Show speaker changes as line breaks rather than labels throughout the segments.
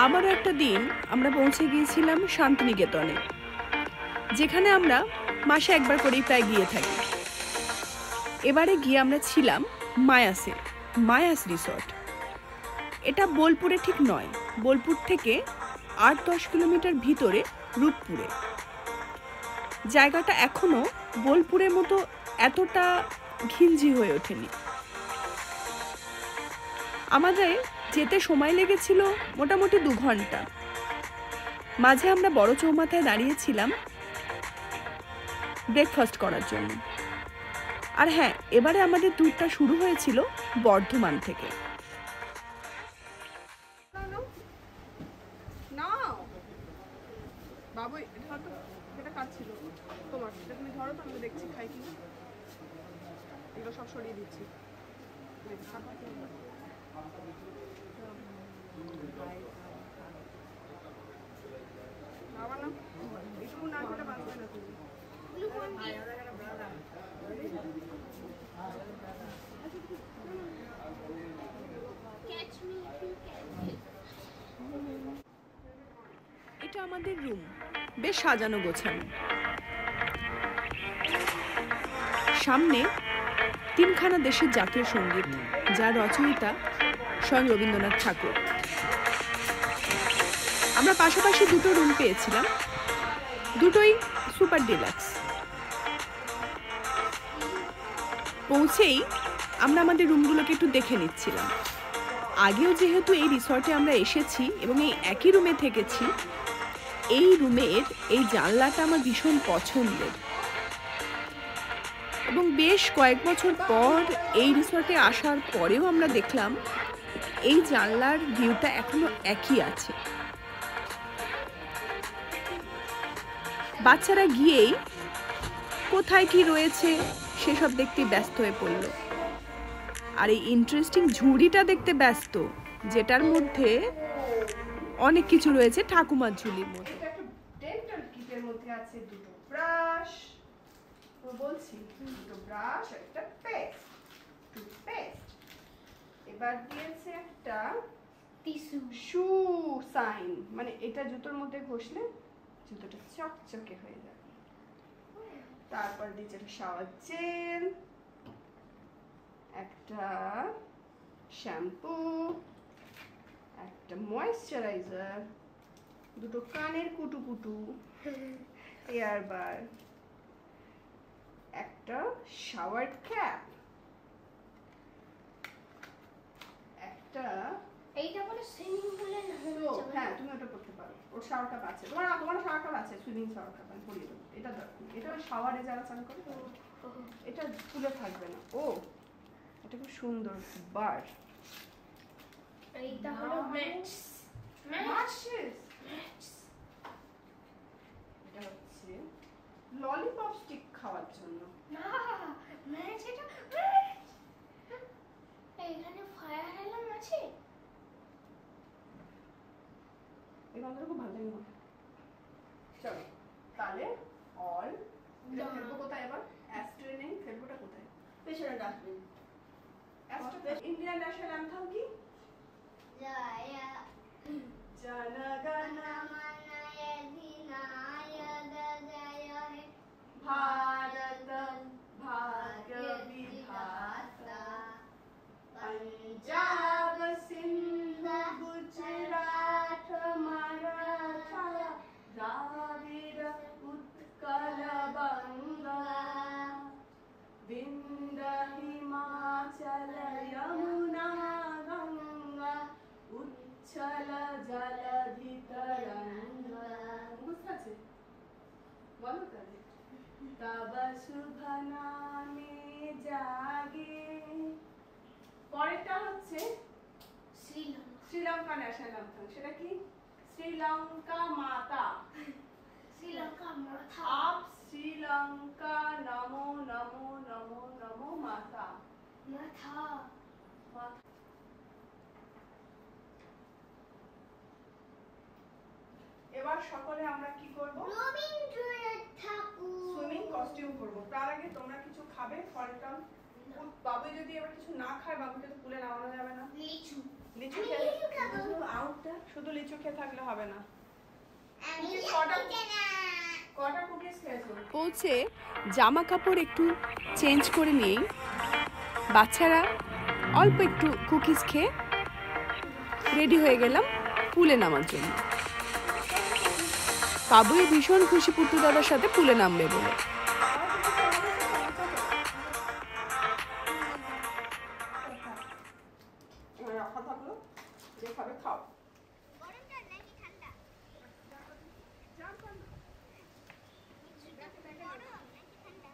আবারও একটা দিন আমরা পৌঁছে গিয়েছিলাম শান্তিনিকেতনে, যেখানে আমরা মাসে একবার করেই প্রায় গিয়ে থাকি। এবারে গিয়ে আমরা ছিলাম মায়াস রিসর্ট। এটা বোলপুরে ঠিক নয়, বোলপুর থেকে 8-10 কিলোমিটার ভিতরে রূপপুরে। জায়গাটা এখনো বোলপুরের মতো এতটা ঘিঞ্জি হয়ে ওঠেনি। আমাদের যেতে সময় লেগেছিল মোটামুটি 2 ঘন্টা। মাঝে আমরা বড় চৌমাথায় দাঁড়িয়েছিলাম ব্রেকফাস্ট করার জন্য। আর হ্যাঁ, এবারে আমাদের ট্যুরটা শুরু হয়েছিল বর্ধমান থেকে। বাবু এটা কাটছিল তোমার, তুমি ধরো তো, আমি দেখছি খাই কি। এগুলো সব সরিয়ে দিচ্ছি। বাবা না এইটুকু না খেলে বাঁচবে না তুমি। এটা আমাদের রুম, বেশ সাজানো গোছানো। সামনে 3খানা দেশের জাতীয় সঙ্গীত, যার রচয়িতা স্বয়ং রবীন্দ্রনাথ ঠাকুর। আমরা পাশাপাশি 2টো রুম পেয়েছিলাম, দুটোই সুপার ডিলাক্স। পৌঁছেই আমরা আমাদের রুমগুলোকে একটু দেখে নিচ্ছিলাম। আগেও যেহেতু এই রিসর্টে আমরা এসেছি এবং এই একই রুমে থেকেছি, এই রুমের এই জানলাটা আমার ভীষণ পছন্দের। এবং বেশ কয়েক বছর পর এই রিসর্টে আসার পরেও আমরা দেখলাম এই জানলার ভিউটা এখনো একই আছে। বাচ্চারা গিয়েই কোথায় কি রয়েছে সেসব দেখতে ব্যস্ত হয়ে পড়ল। আর এই ইন্টারেস্টিং ঝুড়িটা দেখতে ব্যস্ত, যেটার মধ্যে অনেক কিছু রয়েছে ঠাকুমার ঝুলির মধ্যে। এটা একটা ডেন্টাল কিটের মধ্যে আছে 2টো ব্রাশ, বলছি 2টো ব্রাশ, একটা টুথপেস্ট। এবার দিয়েছে একটা টিস্যু, শু সাইন, মানে এটা জুতোর মধ্যে ঘষলে জুতোটা চকচকে হয়ে যাবে। তারপর দিয়েছে একটা শাওয়ার জেল, একটা শ্যাম্পু, একটা ময়েশ্চারাইজার, 2টো কানের কুটু, এয়ারবার, একটা শাওয়ার ক্যাপ, একটা
এইটা বলে সুইমিং পুলে না।
হ্যাঁ, তুমি ওটা করতে পারো। ওর শাওয়ার কাপ আছে, তোমার শাওয়ার কাপ আছে, সুইমিং শাওয়ার কাপ আমি পরিয়ে দেবো। এটা দরকার, এটা শাওয়ারে যারা চান করে, এটা খুলে থাকবে না। ও এটা খুব সুন্দর বার।
এইটা হলো ম্যাটস।
এটা হচ্ছে ললিপপ স্টিক খাওয়ার জন্য।
না ম্যাটস, এটা এইখানে ফায়ার অ্যালার্ম আছে।
এই গন্ধটা খুব ভালো লাগে। চলো তাহলে অল ফেলবো কোথায়? এবার অ্যাস্ট্রে নেই, ফেলবোটা কোথায়?
পেছনে ডাস্টবিন।
ইন্ডিয়ান ন্যাশনাল অ্যান্থাম কি?
জয়া
জনগণ
মন অধিনায়ক জয় হে
ভারত ভাগ্য বিধাতা, पंजाब सिंध गुजरात मराठा द्राविड़ उत्कल बंगा, विंध्य हिमाचल यमुना गंगा, उच्छल जलधि तरंगा। বুঝতে আছে? বলো তাহলে। तब शुभ नामे जागे। পরেরটা হচ্ছে শ্রীলঙ্কা ন্যাশনাল অ্যান্থেম। সেটা কি? শ্রীলঙ্কা মাতা,
শ্রীলঙ্কা মাতা,
আপ শ্রীলঙ্কা নমো নমো নমো নমো মাতা। এবার সকলে আমরা কি করব?
রবীন্দ্রনাথ ঠাকুর
সুইমিং কস্টিউম করব। তার আগে তোমরা কিছু খাবে? ফলটা বাবু যদি এবার কিছু না খায়, বাবুকে তো পুলে নামানো যাবে না। লিচু
আমি
খেয়ে
লিচু খাবো।
আউটটা শুধু লিচু খেয়ে থাকলে হবে না।
আমি
কটা-
লিচু খাবো।
কটা কুকিজ খেয়েছো?
পৌঁছে জামা কাপড় একটু চেঞ্জ করে নিয়েই বাচ্চারা অল্প একটু কুকিজ খেয়ে রেডি হয়ে গেলাম পুলে নামার জন্য। পাবুই ভীষণ খুশি পুটু দাদার সাথে পুলে নামবে বলে।
রাখা থাকলো, যে খাবে খাও।
গরমটা নাকি ঠান্ডা? গরম নাকি ঠান্ডা?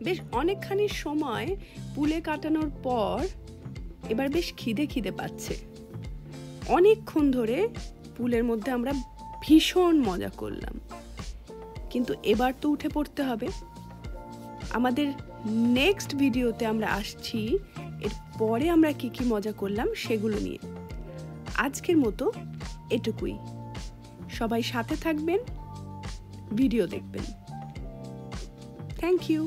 বেশ অনেকখানি সময় পুলে কাটানোর পর এবার বেশ খিদে খিদে পাচ্ছে। অনেকক্ষণ ধরে পুলের মধ্যে আমরা ভীষণ মজা করলাম, কিন্তু এবার তো উঠে পড়তে হবে। আমাদের নেক্সট ভিডিওতে আমরা আসছি এর পরে আমরা কি কি মজা করলাম সেগুলো নিয়ে। আজকের মতো এটুকুই। সবাই সাথে থাকবেন, ভিডিও দেখবেন। Thank you.